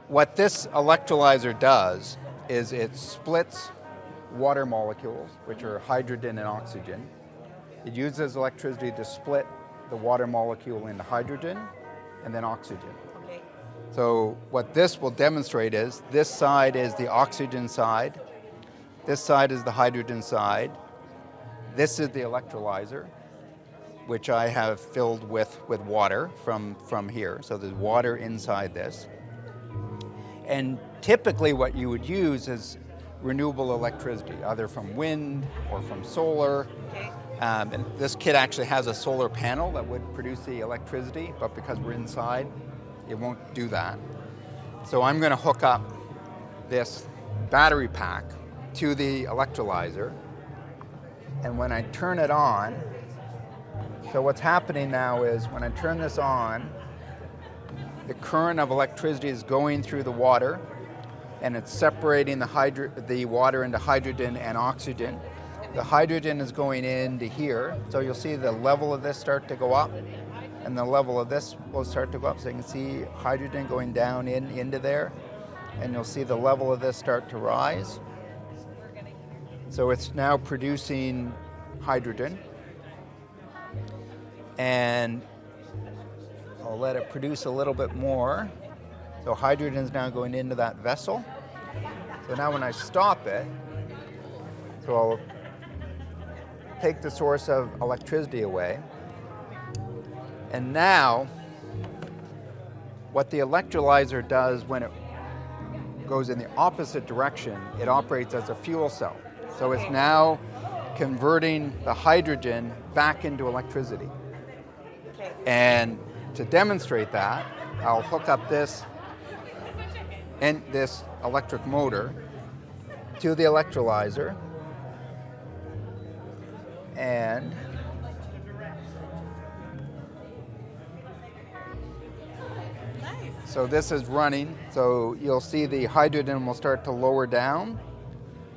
what this electrolyzer does is it splits water molecules, which are hydrogen and oxygen. It uses electricity to split the water molecule into hydrogen and then oxygen. Okay. So what this will demonstrate is this side is the oxygen side, this side is the hydrogen side, this is the electrolyzer, which I have filled with water from here. So there's water inside this. And typically what you would use is renewable electricity, either from wind or from solar. Okay. And this kit actually has a solar panel that would produce the electricity, but because we're inside, it won't do that. So I'm going to hook up this battery pack to the electrolyzer, and when I turn it on, so what's happening now is when I turn this on, the current of electricity is going through the water, and it's separating the water into hydrogen and oxygen. The hydrogen is going into here, so you'll see the level of this start to go up, and the level of this will start to go up. So you can see hydrogen going down into there, and you'll see the level of this start to rise. So it's now producing hydrogen, and I'll let it produce a little bit more. So hydrogen is now going into that vessel. So now when I stop it, so I'll take the source of electricity away. And now, what the electrolyzer does when it goes in the opposite direction, it operates as a fuel cell. So it's now converting the hydrogen back into electricity. Okay. And to demonstrate that, I'll hook up this electric motor to the electrolyzer, and so this is running, so you'll see the hydrogen will start to lower down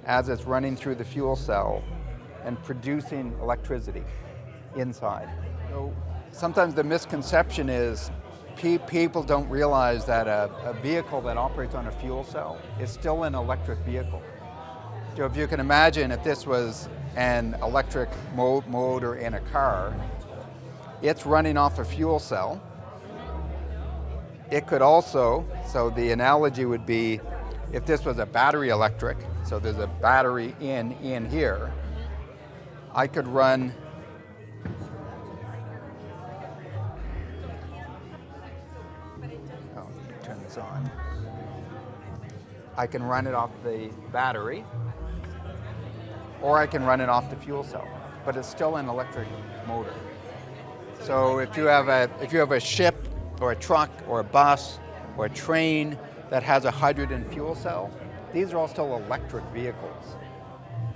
as it's running through the fuel cell and producing electricity inside. So sometimes the misconception is people don't realize that a vehicle that operates on a fuel cell is still an electric vehicle. So if you can imagine if this was an electric motor in a car, it's running off a fuel cell. It could also, so the analogy would be if this was a battery electric, so there's a battery in here, I could run turn this on. I can run it off the battery, or I can run it off the fuel cell, but it's still an electric motor. So if you have a ship or a truck or a bus or a train that has a hydrogen fuel cell, these are all still electric vehicles.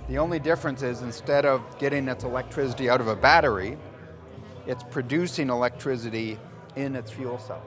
The only difference is instead of getting its electricity out of a battery, it's producing electricity in its fuel cell.